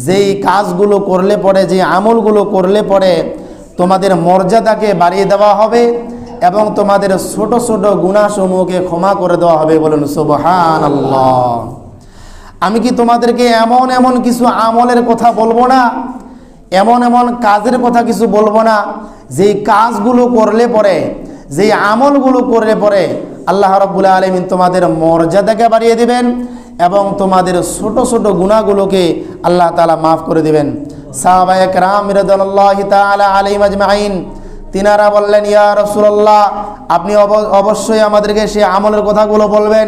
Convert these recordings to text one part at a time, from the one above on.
যেই কাজগুলো করলে পরে, যে আমলগুলো করলে পরে তোমাদের মর্যাদাকে বাড়িয়ে দেওয়া হবে এবং তোমাদের ছোট ছোট গুনাহসমূহকে ক্ষমা করে দেওয়া হবে। বলুন সুবহানাল্লাহ। আমি কি তোমাদেরকে এমন এমন কিছু আমলের কথা বলবো না, এমন এমন কাজের কথা কিছু বলবো না, যেই কাজগুলো করলে পরে, যেই আমলগুলো করলে পরে আল্লাহ রাব্বুল আলামিন তোমাদের মর্যাদাকে বাড়িয়ে দিবেন এবং তোমাদের ছোট ছোট গুনাহগুলোকে আল্লাহ তাআলা মাফ করে দিবেন। সাহাবায়ে কেরাম রাদিয়াল্লাহু তাআলা আলাইহিম আজমাইন তিনারা বললেন, ইয়া রাসূলুল্লাহ, আপনি অবশ্যই আমাদেরকে সেই আমলের কথাগুলো বলবেন,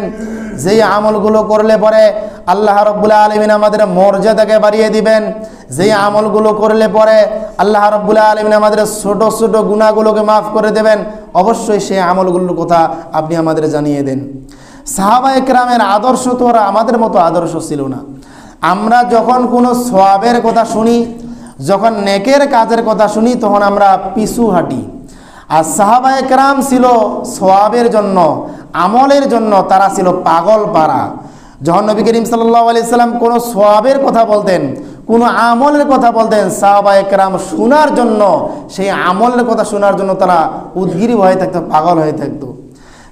যেই আমলগুলো করলে পরে আল্লাহ রাব্বুল আলামিন আমাদের মর্যাদাকে বাড়িয়ে দিবেন, যেই আমলগুলো করলে পরে আল্লাহ রাব্বুল আলামিন আমাদের ছোট ছোট গুনাহগুলোকে মাফ করে দেবেন। অবশ্যই সেই আমলগুলোর কথা আপনি আমাদের জানিয়ে দেন। সাহাবায়ে কেরামের আদর্শ তো ওরা আমাদের মতো আদর্শ ছিল না। আমরা যখন কোনো সওয়াবের কথা শুনি, যখন নেকের কাজের কথা শুনি, তখন আমরা পিছু হাঁটি। আর সাহাবায়ে কেরাম ছিল সওয়াবের জন্য, আমলের জন্য তারা ছিল পাগল পারা। যখন নবী করিম সাল্লাল্লাহু আলাইহি সাল্লাম কোনো সওয়াবের কথা বলতেন, কোনো আমলের কথা বলতেন, সাহাবায়ে কেরাম শোনার জন্য, সেই আমলের কথা শোনার জন্য তারা উদগ্রীব হয়ে থাকতো, পাগল হয়ে থাকতো।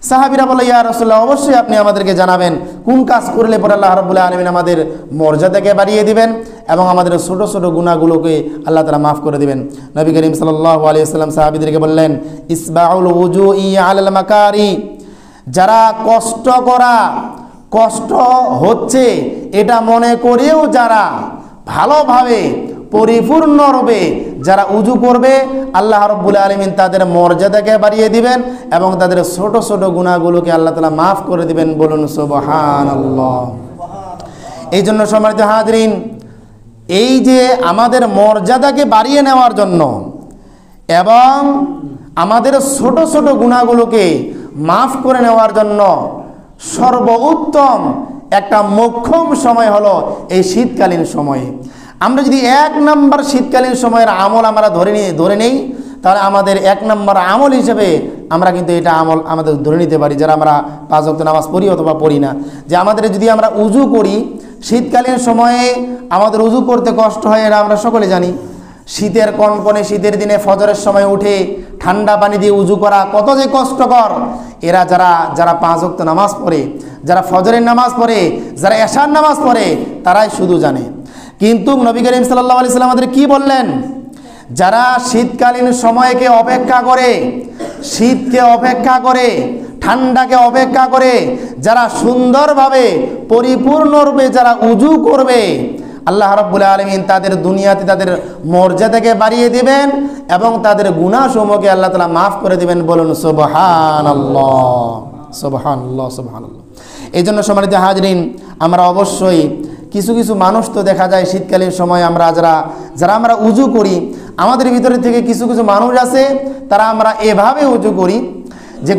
সাহাবীরা বলে, ইয়া রাসূলুল্লাহ, অবশ্যই আপনি আমাদেরকে জানাবেন কোন কাজ করলে পরে আল্লাহ রাব্বুল আলামিন আমাদের মর্যাদাকে বাড়িয়ে দিবেন এবং আমাদের ছোট ছোট গুনাহগুলোকে আল্লাহ তাআলা মাফ করে দিবেন। নবী করিম সাল্লাল্লাহু আলাইহি ওয়াসাল্লাম সাহাবীদেরকে বললেন, ইসবাউল ওযুই আলাল মাকারি, যারা কষ্ট করা, কষ্ট হচ্ছে এটা মনে করেও যারা ভালোভাবে পরিপূর্ণরূপে যারা উজু করবে, আল্লাহ রাব্বুল আলামিন তাদের মর্যাদাকে বাড়িয়ে দিবেন এবং তাদের ছোট ছোট গুনাহগুলোকে আল্লাহ তাআলা মাফ করে দিবেন। বলুন সুবহানাল্লাহ। এই জন্য সম্মানিত হাজরিন, এই যে আমাদের মর্যাদাকে বাড়িয়ে নেওয়ার জন্য এবং আমাদের ছোট ছোট গুনাহগুলোকে মাফ করে নেওয়ার জন্য সর্বোত্তম একটা মোক্ষম সময় হলো এই শীতকালীন সময়ে। আমরা যদি 1 নম্বর শীতকালীন সময়ের আমল আমরা ধরে নেই, তাহলে আমাদের 1 নম্বর আমল হিসেবে আমরা কিন্তু এটা আমল আমাদের ধরে নিতে পারি, যারা আমরা 5 ওয়াক্ত নামাজ পড়ি অথবা পড়ি না, যে আমাদের যদি আমরা উজু করি শীতকালীন সময়ে আমাদের উজু করতে কষ্ট হয়, এটা আমরা সকলে জানি। শীতের কনকনে শীতের দিনে ফজরের সময় উঠে ঠান্ডা পানি দিয়ে উজু করা কত যে কষ্টকর। এরা যারা 5 ওয়াক্ত নামাজ পড়ে, যারা ফজরের নামাজ পড়ে, যারা এশার নামাজ পড়ে, তারাই শুধু জানে। কিন্তু নবী করিম সাল্লাল্লাহু আলাইহি ওয়াসাল্লাম আমাদের কি বললেন? যারা শীতকালীন সময়কে অপেক্ষা করে, শীতকে অপেক্ষা করে, ঠান্ডাকে অপেক্ষা করে, যারা সুন্দরভাবে পরিপূর্ণরূপে যারা উজু করবে, আল্লাহ রাব্বুল আলামিন তাদের দুনিয়াতে তাদের মর্যাদাকে বাড়িয়ে দিবেন এবং তাদের গুনাহসমূহকে আল্লাহ তাআলা মাফ করে দিবেন। বলুন সুবহানাল্লাহ, সুবহানাল্লাহ, সুবহানাল্লাহ। এই জন্য সম্মানিত হাজরিন, আমরা অবশ্যই কিছু কিছু মানুষ তো দেখা যায় শীতকালীন সময় আমরা যারা আমরা উজু করি, আমাদের ভিতরে থেকে কিছু কিছু মানুষ আছে তারা আমরা এভাবে উজু করি যে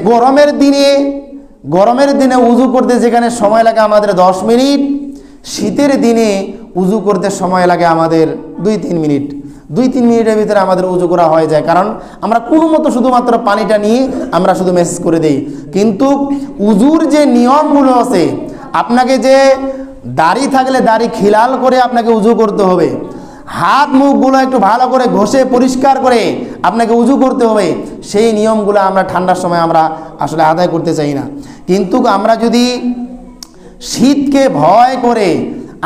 গরমের দিনে উজু করতে যেখানে সময় লাগে আমাদের 10 মিনিট, শীতের দিনে উজু করতে সময় লাগে আমাদের 2-3 মিনিট। 2-3 মিনিটের ভিতরে আমাদের উজু করা হয়ে যায়, কারণ আমরা কোনো মতো শুধুমাত্র পানিটা নিয়ে আমরা শুধু মেসেজ করে দেই। কিন্তু উজুর যে নিয়মগুলো আছে, আপনাকে যে দাড়ি থাকলে দাড়ি খিলাল করে আপনাকে উজু করতে হবে, হাত মুখগুলো একটু ভালো করে ঘষে পরিষ্কার করে আপনাকে উজু করতে হবে, সেই নিয়মগুলো আমরা ঠান্ডার সময় আমরা আসলে আদায় করতে চাই না। কিন্তু আমরা যদি শীতকে ভয় করে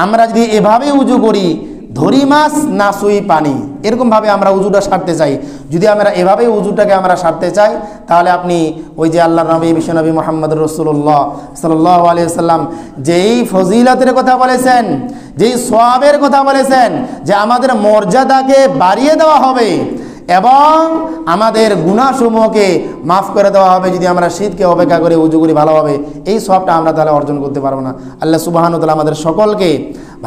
আমরা যদি এভাবে উজু করি, ধরি মাছ না সুই পানি, এরকমভাবে আমরা উজুটা সারতে চাই, যদি আমরা এভাবে উজুটাকে আমরা সারতে চাই, তাহলে আপনি ওই যে আল্লাহর নবী বিশ্বনবী মুহাম্মদুর রাসূলুল্লাহ সাল্লাল্লাহু আলাইহি ওয়াসাল্লাম যেই ফজিলতের কথা বলেছেন, যেই সওয়াবের কথা বলেছেন, যে আমাদের মর্যাদাকে বাড়িয়ে দেওয়া হবে এবং আমাদের গুনাহসমূহকে মাফ করে দেওয়া হবে যদি আমরা শীতকে অপেক্ষা করে উজু করি ভালোভাবে, এই সওয়াবটা আমরা তাহলে অর্জন করতে পারবো না। আল্লাহ সুবহানাহু ওয়া তাআলা আমাদের সকলকে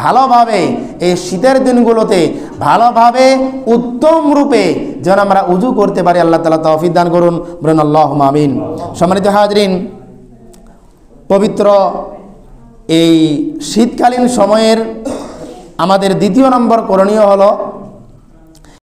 ভালোভাবে এই শীতের দিনগুলোতে ভালোভাবে উত্তম রূপে যেন আমরা উজু করতে পারি, আল্লাহ তাআলা তৌফিক দান করুন। বলুন আল্লাহুম্মা আমিন। সম্মানিত হাজরিন, পবিত্র এই শীতকালীন সময়ের আমাদের দ্বিতীয় নম্বর করণীয় হলো